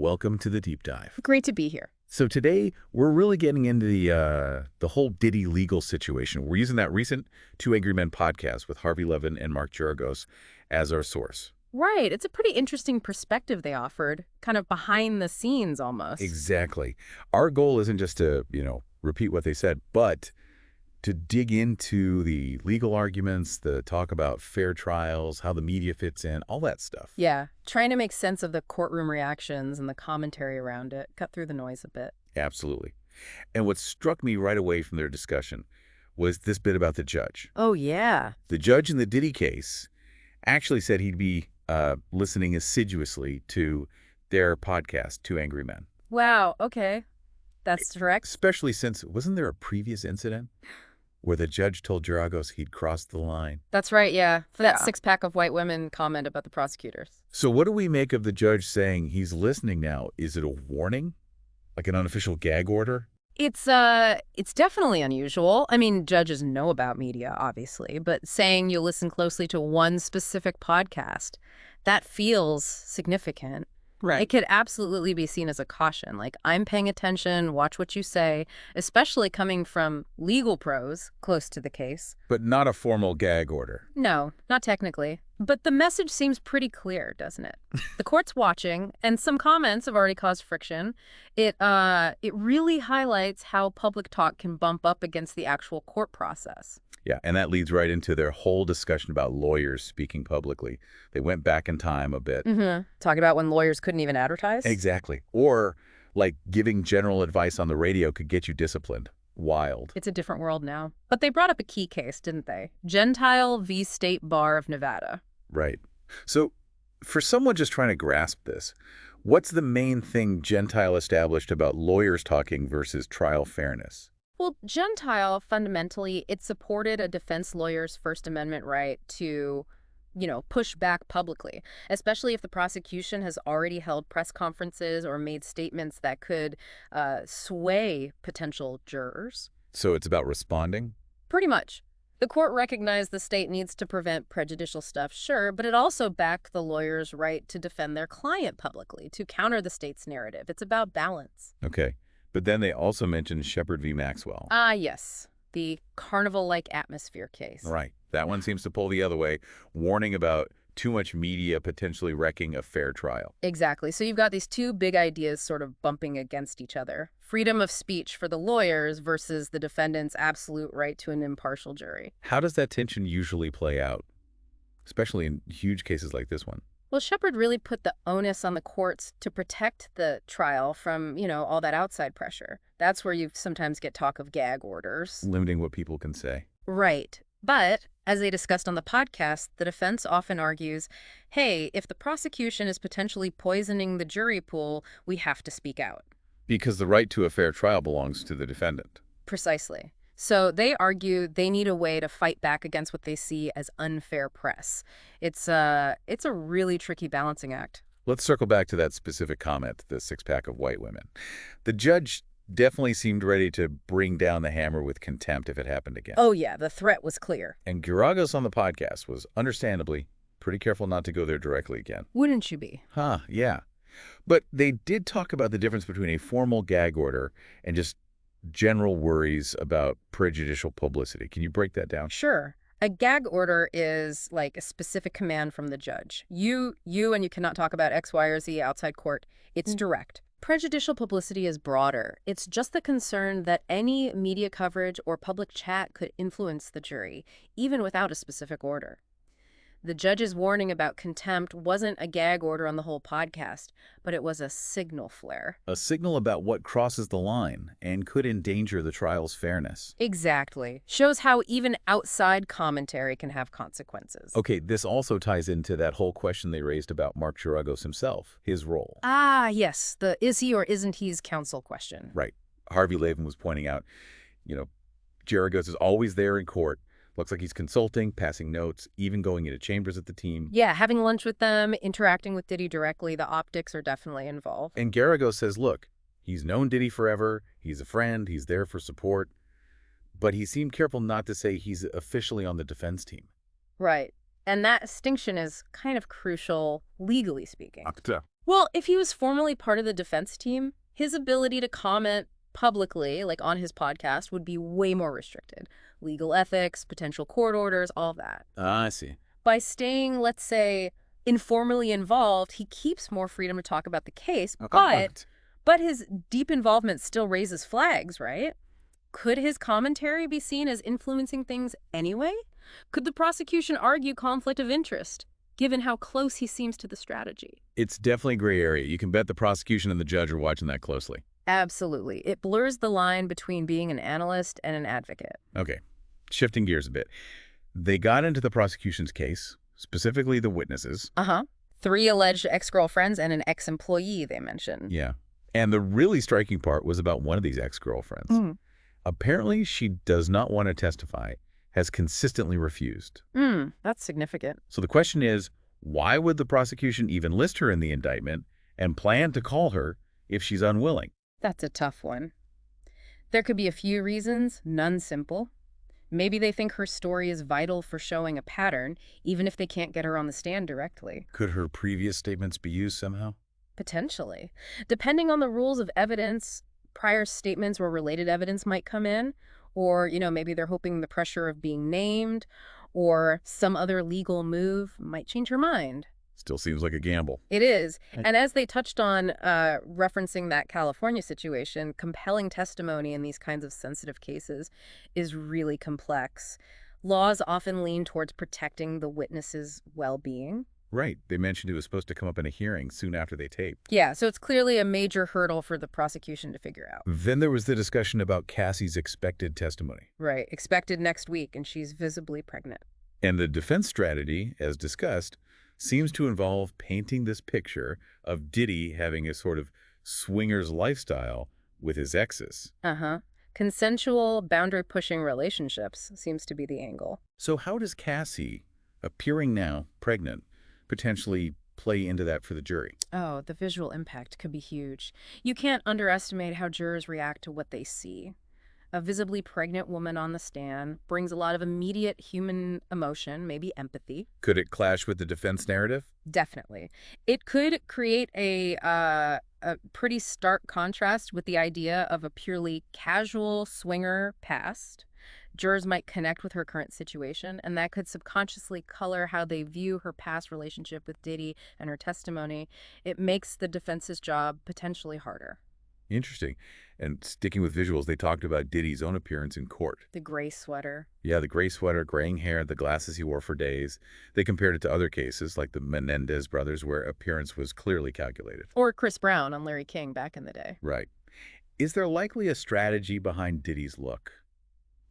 welcome to the deep dive. Great to be here. So today, we're really getting into the whole Diddy legal situation. We're using that recent Two Angry Men podcast with Harvey Levin and Mark Geragos as our source. Right. It's a pretty interesting perspective they offered, kind of behind the scenes almost. Exactly. Our goal isn't just to, repeat what they said, but to dig into the legal arguments, the talk about fair trials, how the media fits in, all that stuff. Yeah. Trying to make sense of the courtroom reactions and the commentary around it, cut through the noise a bit. Absolutely. And what struck me right away from their discussion was this bit about the judge. Oh, yeah. The judge in the Diddy case actually said he'd be listening assiduously to their podcast, Two Angry Men. Wow. Okay. That's correct. Especially since, wasn't there a previous incident where the judge told Geragos he'd crossed the line? That's right, yeah. For that six-pack of white women comment about the prosecutors. So what do we make of the judge saying he's listening now? Is it a warning? Like an unofficial gag order? It's definitely unusual. I mean, judges know about media, obviously, but saying you'll listen closely to one specific podcast, that feels significant. Right. It could absolutely be seen as a caution, like, I'm paying attention, watch what you say, especially coming from legal pros close to the case. But not a formal gag order. No, not technically. But the message seems pretty clear, doesn't it? The court's watching, and some comments have already caused friction. It really highlights how public talk can bump up against the actual court process. Yeah, and that leads right into their whole discussion about lawyers speaking publicly. They went back in time a bit. Talking about when lawyers couldn't even advertise? Exactly. Or, like, giving general advice on the radio could get you disciplined. Wild. It's a different world now. But they brought up a key case, didn't they? Gentile v. State Bar of Nevada. Right. So, for someone just trying to grasp this, what's the main thing Gentile established about lawyers talking versus trial fairness? Well, Gentile, fundamentally, it supported a defense lawyer's First Amendment right to, push back publicly, especially if the prosecution has already held press conferences or made statements that could sway potential jurors. So it's about responding? Pretty much. The court recognized the state needs to prevent prejudicial stuff, sure, but it also backed the lawyer's right to defend their client publicly, to counter the state's narrative. It's about balance. Okay. But then they also mentioned Shepard v. Maxwell. Yes. The carnival-like atmosphere case. Right. That one seems to pull the other way, warning about too much media potentially wrecking a fair trial. Exactly. So you've got these two big ideas sort of bumping against each other. Freedom of speech for the lawyers versus the defendant's absolute right to an impartial jury. How does that tension usually play out, especially in huge cases like this one? Well, Shepard really put the onus on the courts to protect the trial from, all that outside pressure. That's where you sometimes get talk of gag orders. Limiting what people can say. Right. But, as they discussed on the podcast, the defense often argues, hey, if the prosecution is potentially poisoning the jury pool, we have to speak out. Because the right to a fair trial belongs to the defendant. Precisely. So they argue they need a way to fight back against what they see as unfair press. It's a really tricky balancing act. Let's circle back to that specific comment, the six-pack of white women. The judge definitely seemed ready to bring down the hammer with contempt if it happened again. Oh, yeah, the threat was clear. And Geragos on the podcast was, understandably, pretty careful not to go there directly again. Wouldn't you be? Yeah. But they did talk about the difference between a formal gag order and just general worries about prejudicial publicity. Can you break that down? Sure. A gag order is like a specific command from the judge. You and you cannot talk about X, Y, or Z outside court. It's direct. Prejudicial publicity is broader. It's just the concern that any media coverage or public chat could influence the jury, even without a specific order. The judge's warning about contempt wasn't a gag order on the whole podcast, but it was a signal flare. A signal about what crosses the line and could endanger the trial's fairness. Exactly. Shows how even outside commentary can have consequences. Okay, this also ties into that whole question they raised about Mark Geragos himself, his role. Yes, the is he or isn't he's counsel question. Right. Harvey Levin was pointing out, Geragos is always there in court. Looks like he's consulting, passing notes, even going into chambers at the team. Yeah, having lunch with them, interacting with Diddy directly, the optics are definitely involved. And Geragos says, look, he's known Diddy forever, he's a friend, he's there for support, but he seemed careful not to say he's officially on the defense team. Right. And that distinction is kind of crucial, legally speaking. Well, if he was formerly part of the defense team, his ability to comment publicly, like on his podcast, would be way more restricted. Legal ethics, potential court orders, all that. Ah, I see. By staying, let's say, informally involved, he keeps more freedom to talk about the case, But but his deep involvement still raises flags, right? Could his commentary be seen as influencing things anyway? Could the prosecution argue conflict of interest, given how close he seems to the strategy? it's definitely a gray area. You can bet the prosecution and the judge are watching that closely. Absolutely. It blurs the line between being an analyst and an advocate. Okay, shifting gears a bit. They got into the prosecution's case, specifically the witnesses. Uh-huh. 3 alleged ex-girlfriends and an ex-employee, they mentioned. Yeah. And the really striking part was about one of these ex-girlfriends. Apparently, she does not want to testify, has consistently refused. That's significant. So the question is, why would the prosecution even list her in the indictment and plan to call her if she's unwilling? That's a tough one. There could be a few reasons, none simple. Maybe they think her story is vital for showing a pattern, even if they can't get her on the stand directly. Could her previous statements be used somehow? Potentially. Depending on the rules of evidence, prior statements or related evidence might come in, or, maybe they're hoping the pressure of being named or some other legal move might change her mind. Still seems like a gamble. It is. And as they touched on, referencing that California situation, compelling testimony in these kinds of sensitive cases is really complex. Laws often lean towards protecting the witness's well-being. Right. They mentioned it was supposed to come up in a hearing soon after they taped. Yeah, so it's clearly a major hurdle for the prosecution to figure out. Then there was the discussion about Cassie's expected testimony. Right, expected next week, and she's visibly pregnant. And the defense strategy, as discussed, seems to involve painting this picture of Diddy having a sort of swinger's lifestyle with his exes. Uh-huh. Consensual, boundary-pushing relationships seems to be the angle. So how does Cassie, appearing now pregnant, potentially play into that for the jury? Oh, the visual impact could be huge. You can't underestimate how jurors react to what they see. A visibly pregnant woman on the stand brings a lot of immediate human emotion, maybe empathy. Could it clash with the defense narrative? Definitely. It could create a pretty stark contrast with the idea of a purely casual swinger past. Jurors might connect with her current situation, and that could subconsciously color how they view her past relationship with Diddy and her testimony. It makes the defense's job potentially harder. Interesting. And sticking with visuals, they talked about Diddy's own appearance in court. The gray sweater. Yeah, the gray sweater, graying hair, the glasses he wore for days. They compared it to other cases, like the Menendez brothers, where appearance was clearly calculated. Or Chris Brown on Larry King back in the day. Right. Is there likely a strategy behind Diddy's look?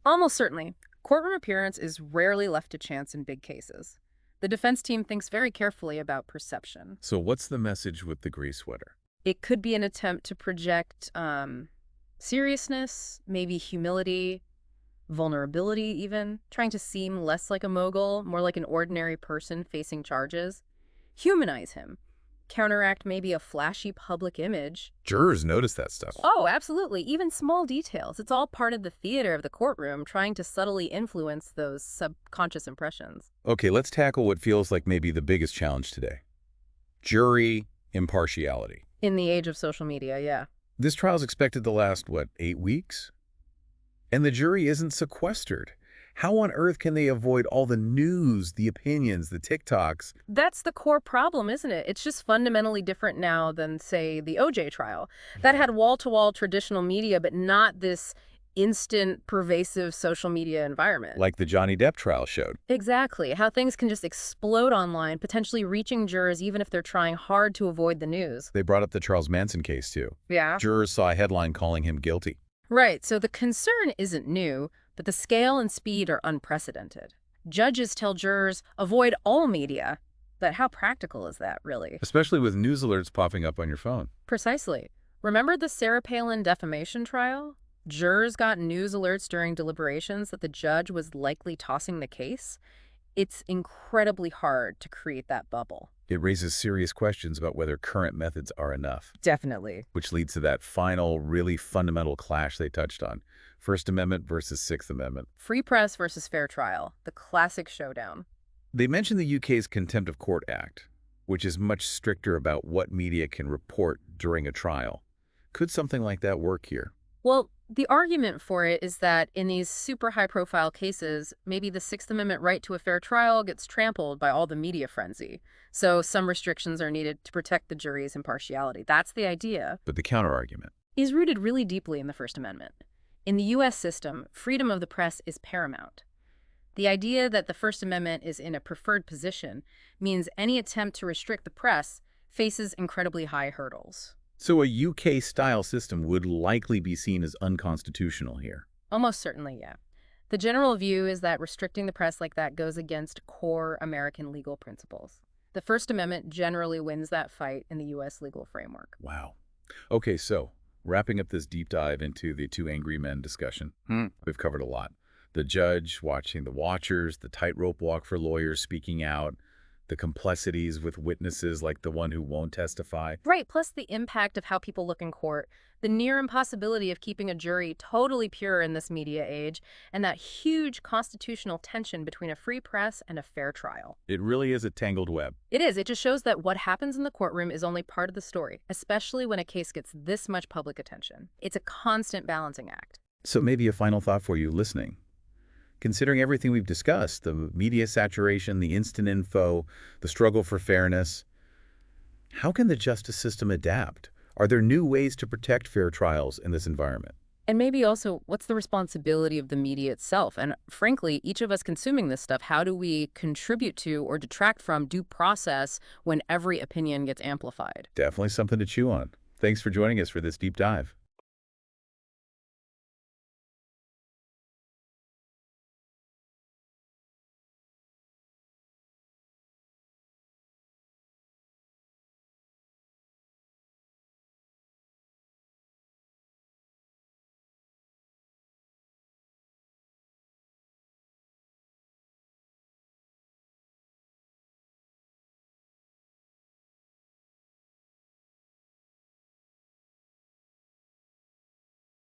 Almost certainly. Courtroom appearance is rarely left to chance in big cases. The defense team thinks very carefully about perception. So what's the message with the gray sweater? It could be an attempt to project seriousness, maybe humility, vulnerability even, trying to seem less like a mogul, more like an ordinary person facing charges. Humanize him. Counteract maybe a flashy public image. Jurors notice that stuff. Oh, absolutely. Even small details. It's all part of the theater of the courtroom, trying to subtly influence those subconscious impressions. Okay, let's tackle what feels like maybe the biggest challenge today. Jury impartiality. In the age of social media, yeah. This trial's expected to last, 8 weeks? And the jury isn't sequestered. How on earth can they avoid all the news, the opinions, the TikToks? That's the core problem, isn't it? It's just fundamentally different now than, say, the OJ trial. That had wall-to-wall traditional media, but not this instant, pervasive social media environment. Like the Johnny Depp trial showed. Exactly. How things can just explode online, potentially reaching jurors even if they're trying hard to avoid the news. They brought up the Charles Manson case, too. Yeah. Jurors saw a headline calling him guilty. Right. So the concern isn't new, but the scale and speed are unprecedented. Judges tell jurors, avoid all media. But how practical is that, really? Especially with news alerts popping up on your phone. Precisely. Remember the Sarah Palin defamation trial? Jurors got news alerts during deliberations that the judge was likely tossing the case. It's incredibly hard to create that bubble. It raises serious questions about whether current methods are enough. Definitely. Which leads to that final, really fundamental clash they touched on. First Amendment versus Sixth Amendment. Free press versus fair trial. The classic showdown. They mentioned the UK's Contempt of Court Act, which is much stricter about what media can report during a trial. Could something like that work here? Well, the argument for it is that in these super high-profile cases, maybe the Sixth Amendment right to a fair trial gets trampled by all the media frenzy. So some restrictions are needed to protect the jury's impartiality. That's the idea. But the counterargument. Is rooted really deeply in the First Amendment. In the U.S. system, freedom of the press is paramount. The idea that the First Amendment is in a preferred position means any attempt to restrict the press faces incredibly high hurdles. So a UK-style system would likely be seen as unconstitutional here. Almost certainly, yeah. The general view is that restricting the press like that goes against core American legal principles. The First Amendment generally wins that fight in the U.S. legal framework. Wow. Okay, so wrapping up this deep dive into the two angry men discussion, we've covered a lot. The judge watching the watchers, the tightrope walk for lawyers speaking out, the complexities with witnesses like the one who won't testify. Right, plus the impact of how people look in court, the near impossibility of keeping a jury totally pure in this media age, and that huge constitutional tension between a free press and a fair trial. It really is a tangled web. It is. It just shows that what happens in the courtroom is only part of the story, especially when a case gets this much public attention. It's a constant balancing act. So maybe a final thought for you listening. Considering everything we've discussed, the media saturation, the instant info, the struggle for fairness, how can the justice system adapt? Are there new ways to protect fair trials in this environment? And maybe also, what's the responsibility of the media itself? And frankly, each of us consuming this stuff, how do we contribute to or detract from due process when every opinion gets amplified? Definitely something to chew on. Thanks for joining us for this deep dive.